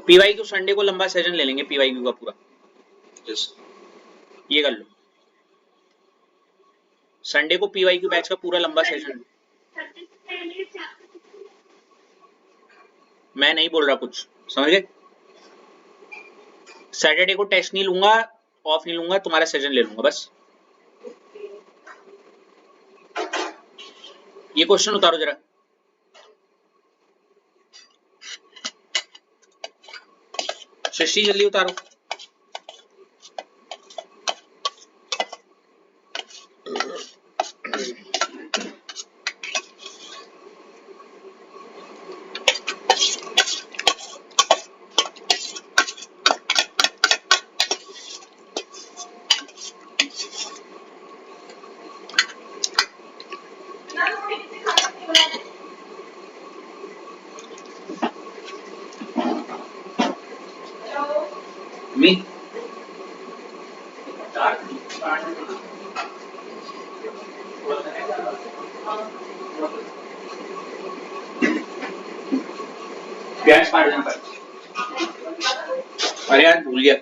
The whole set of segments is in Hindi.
पीवाईक्यू संडे को लंबा सेशन ले लेंगे पीवाईक्यू का पूरा। ये कर लो, संडे को पीवाईक्यू बैच का पूरा लंबा सेशन। मैं नहीं बोल रहा कुछ, समझ गए? सैटरडे को टेस्ट नहीं लूंगा, ऑफ नहीं लूंगा, तुम्हारा सेशन ले लूंगा बस। ये क्वेश्चन उतारो जरा। सृष्टि जल्दी उतारो। मी प्याज काट देना पर। अरे यार भूल गया।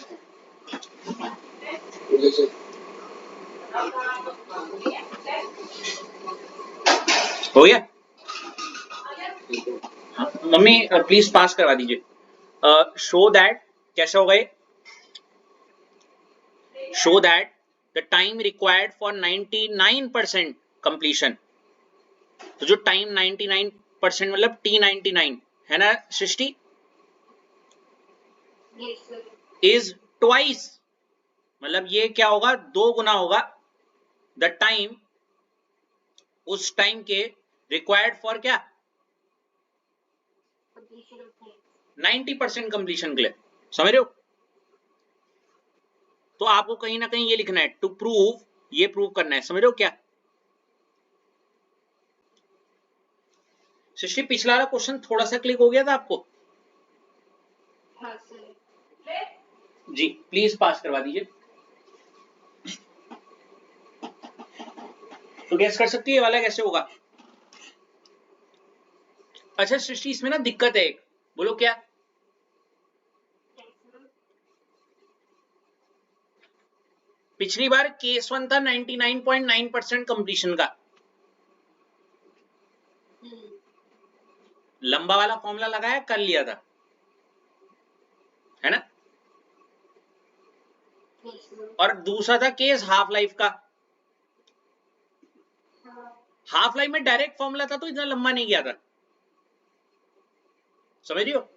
हो गया? मम्मी प्लीज पास करवा दीजिए। शो दैट, कैसा होगा ये? Show that the time required for 99% completion. तो जो टाइम 99% मतलब T99 है ना सृष्टि, इज ट्वाइस, मतलब ये क्या होगा, 2 गुना होगा द टाइम, उस टाइम के रिक्वायर्ड फॉर क्या, 90% कंप्लीशन के लिए। समझ रहे हो? तो आपको कहीं ना कहीं ये लिखना है टू प्रूव, ये प्रूव करना है। समझ रहे हो क्या? सृष्टि पिछला वाला क्वेश्चन थोड़ा सा क्लिक हो गया था आपको? हाँ सर। जी प्लीज पास करवा दीजिए। तो गैस कर सकती है ये वाला कैसे होगा? अच्छा सृष्टि इसमें ना दिक्कत है एक, बोलो क्या? पिछली बार केस 1 था 99.9% कंप्लीशन का, लंबा वाला फॉर्मूला लगाया, कर लिया था, है ना? और दूसरा था केस हाफ लाइफ का। हाफ लाइफ में डायरेक्ट फॉर्मूला था तो इतना लंबा नहीं गया था। समझ रही हो?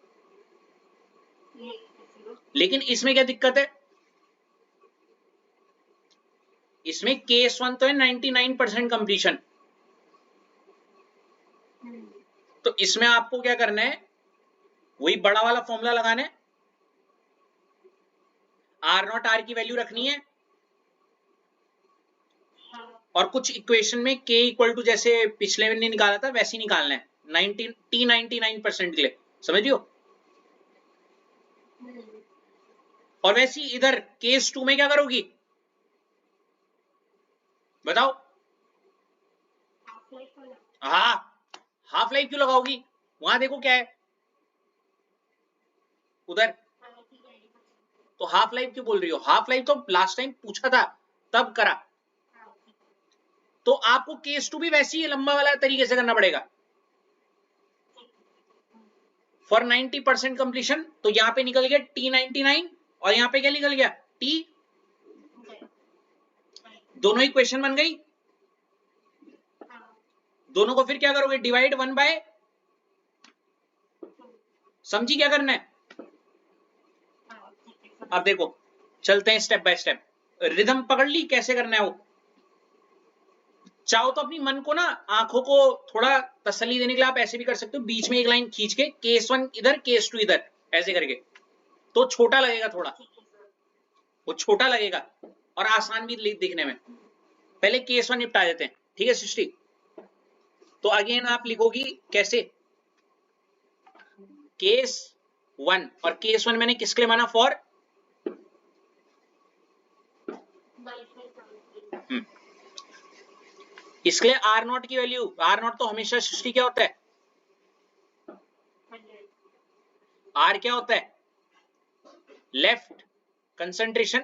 लेकिन इसमें क्या दिक्कत है, इसमें केस 1 तो है 99% कंप्लीशन, तो इसमें आपको क्या करना है, वही बड़ा वाला फॉर्मूला लगाना है, आर नॉट आर की वैल्यू रखनी है, और कुछ इक्वेशन में k इक्वल टू जैसे पिछले में निकाला था वैसे ही निकालना है, 99% के लिए। समझ रही हो? और वैसे ही इधर केस 2 में क्या करोगी बताओ? हाँ, हाफ लाइफ क्यों लगाओगी? वहां देखो क्या है उधर, तो हाफ लाइफ क्यों बोल रही हो? हाफ लाइफ तो लास्ट टाइम पूछा था तब करा, तो आपको केस 2 भी वैसे ही लंबा वाला तरीके से करना पड़ेगा फॉर 90% कंप्लीशन। तो यहां पे निकल गया T99 और यहां पे क्या निकल गया T, दोनों ही क्वेश्चन बन गई। दोनों को फिर क्या करोगे, डिवाइड 1 बाय, समझी क्या करना है? अब देखो चलते हैं स्टेप बाय स्टेप, रिदम पकड़ ली कैसे करना है वो। चाहो तो अपनी मन को ना, आंखों को थोड़ा तसल्ली देने के लिए आप ऐसे भी कर सकते हो, बीच में एक लाइन खींच के केस 1 इधर केस 2 इधर ऐसे करके, तो छोटा लगेगा थोड़ा, वो छोटा लगेगा और आसान भी दिखने में। पहले केस 1 निपटा देते हैं, ठीक है सृष्टि? तो अगेन आप लिखोगी कैसे, केस 1, और केस 1 मैंने किसके लिए माना, फॉर इसके लिए आर नॉट की वैल्यू, आर नॉट तो हमेशा सृष्टि क्या होता है, आर क्या होता है लेफ्ट कंसंट्रेशन,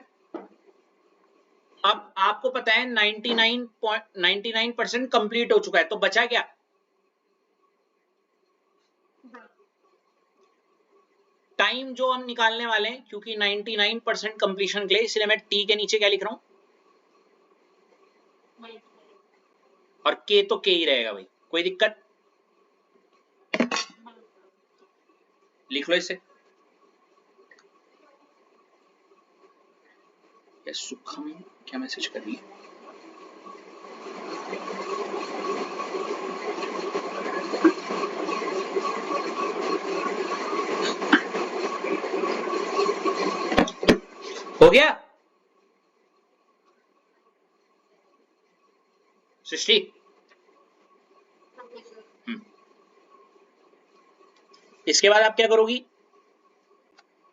अब आपको पता है 99% कंप्लीट हो चुका है, तो बचा क्या? टाइम जो हम निकालने वाले हैं, क्योंकि 99% कंप्लीशन के लिए, इसलिए मैं टी के नीचे क्या लिख रहा हूं, और के तो के ही रहेगा भाई, कोई दिक्कत? लिख लो इसे। सुखम क्या मैसेज कर रही है? हो गया सृष्टि? इसके बाद आप क्या करोगी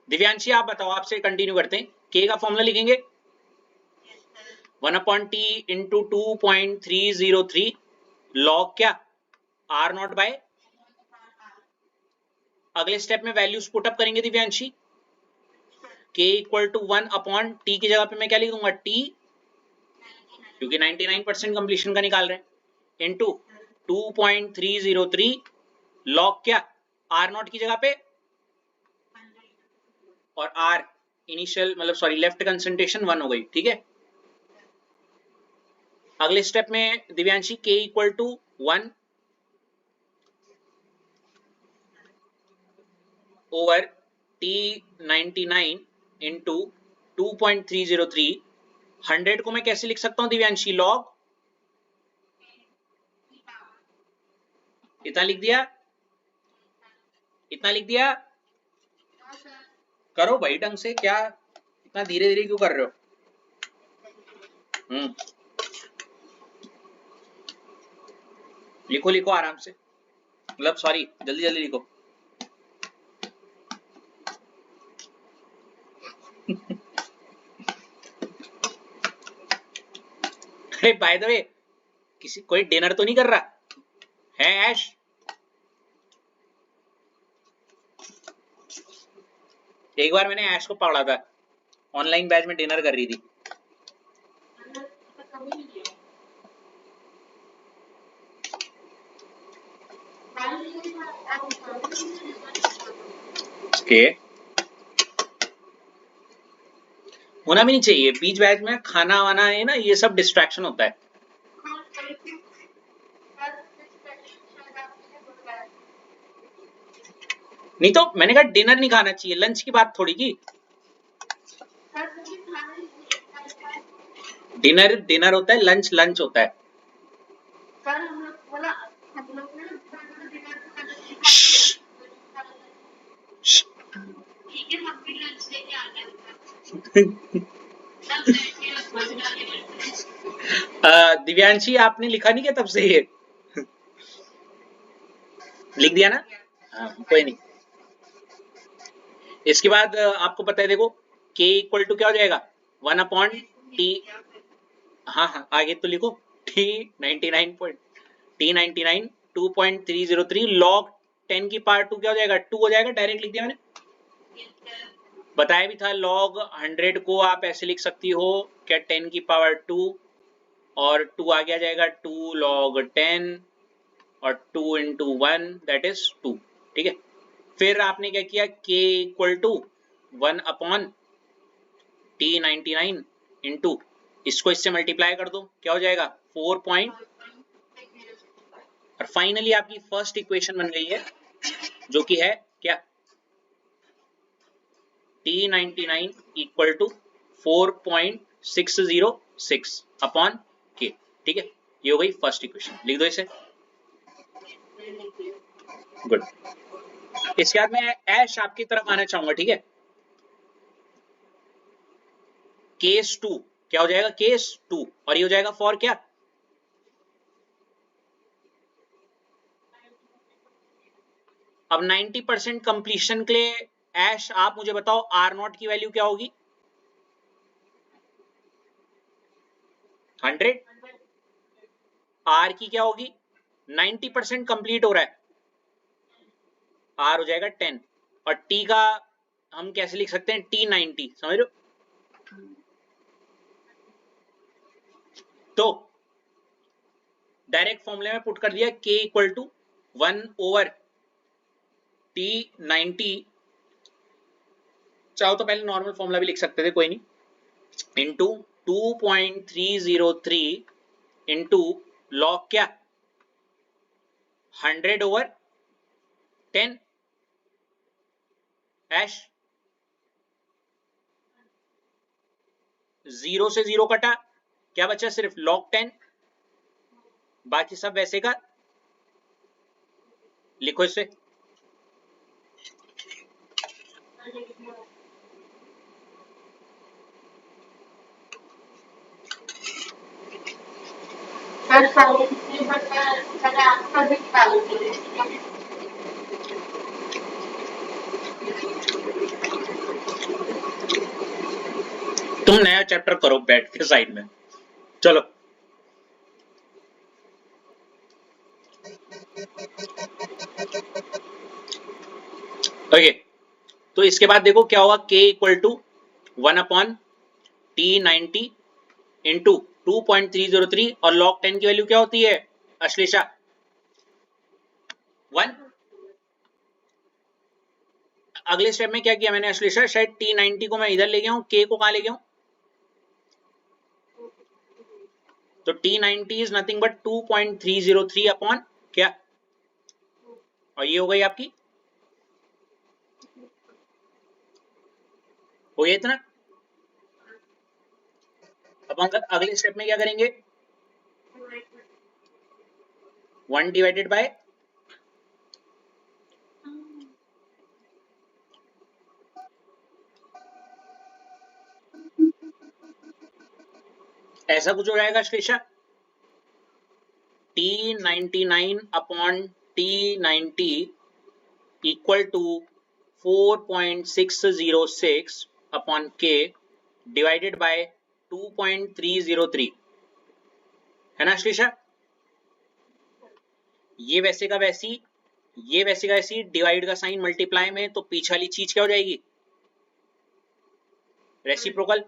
दिव्यांशी? आप बताओ, आपसे कंटिन्यू करते हैं। के का फॉर्मूला लिखेंगे 1/t इंटू 2.303 लॉग क्या आर नॉट बाय, अगले स्टेप में वैल्यूज पुटअप करेंगे दिव्यांशी। के इक्वल टू 1/t की जगह पे मैं क्या लिख दूंगा, टी, क्योंकि 99% कंप्लीशन का निकाल रहे हैं, इंटू 2.303 लॉग क्या आर नॉट की जगह पे, और आर इनिशियल मतलब सॉरी लेफ्ट कंसंट्रेशन 1 हो गई, ठीक है। अगले स्टेप में दिव्यांशी के equal to 1 over T 99 into 2.303, 100 को मैं कैसे लिख सकता हूं दिव्यांशी, लॉग, इतना लिख दिया, इतना लिख दिया। करो भाई ढंग से, क्या इतना धीरे धीरे क्यों कर रहे हो? लिखो लिखो आराम से, मतलब सॉरी जल्दी जल्दी लिखो। अरे बाय द वे, किसी कोई डिनर तो नहीं कर रहा है ऐश? एक बार मैंने ऐश को पकड़ा था, ऑनलाइन बैच में डिनर कर रही थी। ओके, होना भी नहीं चाहिए बीच बैच में, खाना वाना है ना, ये सब डिस्ट्रैक्शन होता है। नहीं तो मैंने कहा डिनर नहीं खाना चाहिए, लंच की बात थोड़ी की। डिनर डिनर होता है, लंच लंच होता है। दिव्यांशी आपने लिखा नहीं क्या तब से ये? लिख दिया ना? हाँ कोई नहीं। इसके बाद आपको पता है देखो, k इक्वल टू क्या हो जाएगा 1/t, हाँ हाँ आगे तो लिखो, t 99 2.303 log 10 की पावर 2 क्या हो जाएगा, 2 हो जाएगा, डायरेक्ट लिख दिया मैंने। बताया भी था log 100 को आप ऐसे लिख सकती हो क्या, 10 की पावर 2 और 2 आगे आ जाएगा 2 log 10 और 2 इंटू 1 दैट इज 2, ठीक है। फिर आपने क्या किया, k equal to 1/t99 into, इसको इससे मल्टीप्लाई कर दो, क्या हो जाएगा 4 और फाइनली आपकी फर्स्ट इक्वेशन बन गई है, जो कि है क्या, t99 equal to 4.606 upon k, ठीक है। ये हो गई फर्स्ट इक्वेशन, लिख दो इसे। गुड। इसके बाद मैं ऐश आपकी तरफ आना चाहूंगा, ठीक है। केस 2 क्या हो जाएगा, केस 2, और ये हो जाएगा फॉर क्या, अब 90% कंप्लीशन के लिए ऐश आप मुझे बताओ आर नॉट की वैल्यू क्या होगी, 100, आर की क्या होगी, 90% कंप्लीट हो रहा है, आर हो जाएगा 10, और टी का हम कैसे लिख सकते हैं, T90, समझ रहे हो? तो डायरेक्ट फॉर्मूले में पुट कर दिया K इक्वल टू 1/T90, चाहो तो पहले नॉर्मल फॉर्मूला भी लिख सकते थे, कोई नहीं, इंटू 2.303 इंटू लॉग क्या 100/10 ऐश, 0 से 0 कटा, क्या बचा, सिर्फ log 10, बाकी सब वैसे का लिखो इसे। सर सारे कितने बता मैंने आंसर भी निकाल दिए। तुम नया चैप्टर करो बैठ के साइड में, चलो। ओके, तो इसके बाद देखो क्या होगा, K equal to 1/T90 into 2.303 और log 10 की वैल्यू क्या होती है अश्लेषा, 1। अगले स्टेप में क्या किया मैंने अश्लेषा, शायद T90 को मैं इधर ले गया हूं, K को कहां ले गया हूं, तो T90 is nothing but 2.303 upon क्या, और ये हो गई आपकी, हो गया इतना। अब हम अगले स्टेप में क्या करेंगे, 1 डिवाइडेड बाय ऐसा कुछ हो जाएगा Ashlesha, T99 upon T90 equal to 4.606 upon K divided by 2.303, है ना अश्लेषा? ये वैसे का वैसी, ये वैसे का वैसी, डिवाइड का साइन मल्टीप्लाई में, तो पीछे वाली चीज क्या हो जाएगी, रेसिप्रोकल,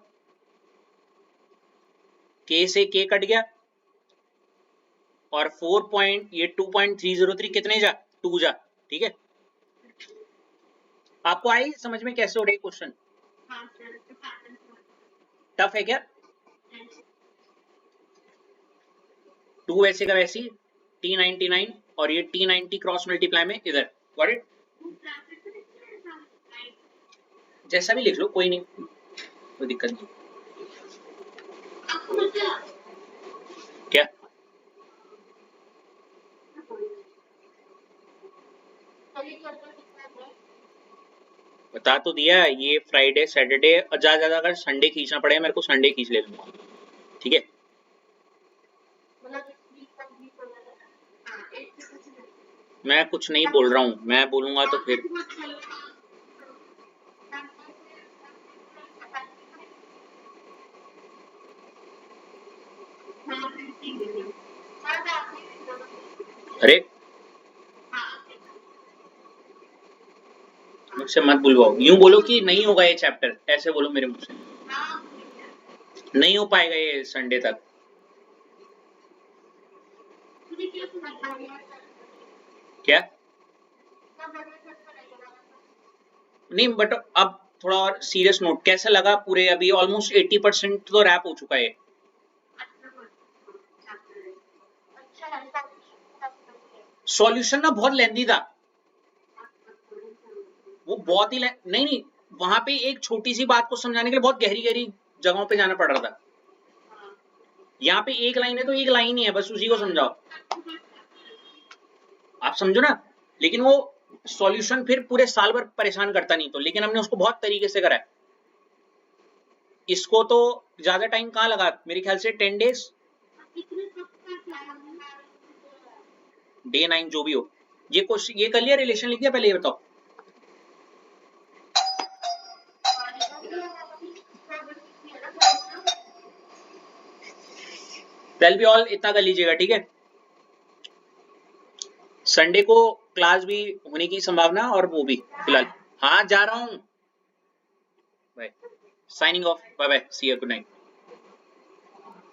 K से K कट गया, और 2.303 कितने जा, 2 जा, ठीक है। आपको आई समझ में कैसे हो रही क्वेश्चन, हाँ सर, तो पैटर्न टफ है क्या? 2 वैसे का वैसी, T99 और ये T90 क्रॉस मल्टीप्लाई में इधर, गॉट इट? जैसा भी लिख लो, कोई नहीं, कोई दिक्कत नहीं। क्या बता तो दिया, ये फ्राइडे सैटरडे, ज्यादा ज्यादा अगर संडे खींचना पड़े मेरे को संडे खींच ले लूंगा, ठीक है। मैं कुछ नहीं बोल रहा हूँ, मैं बोलूंगा तो फिर अरे मुझसे मत बुलवाओ, यूं बोलो कि नहीं होगा ये चैप्टर, ऐसे बोलो मेरे मुंह से, नहीं हो पाएगा ये संडे तक। क्या नहीं, बट अब थोड़ा और सीरियस नोट, कैसा लगा पूरे, अभी ऑलमोस्ट 80% तो रैप हो चुका है। सॉल्यूशन ना बहुत लेंथी था, वो बहुत ही नहीं नहीं, वहां पे एक छोटी सी बात को समझाने के लिए बहुत गहरी गहरी जगहों पे जाना पड़ रहा था, यहाँ पे एक लाइन है तो एक लाइन ही है, बस उसी को समझाओ, आप समझो ना। लेकिन वो सॉल्यूशन फिर पूरे साल भर परेशान करता नहीं, तो लेकिन हमने उसको बहुत तरीके से करा है। इसको तो ज्यादा टाइम कहाँ लगा, मेरे ख्याल से 10 डेज, डे 9 जो भी हो। ये क्वेश्चन ये कर लिया, रिलेशन लिख दिया पहले, ये बताओ। वेल बी ऑल इतना कर लीजिएगा, ठीक है। संडे को क्लास भी होने की संभावना, और वो भी फिलहाल, हाँ जा रहा हूँ, bye, signing off, bye bye, see you, good night.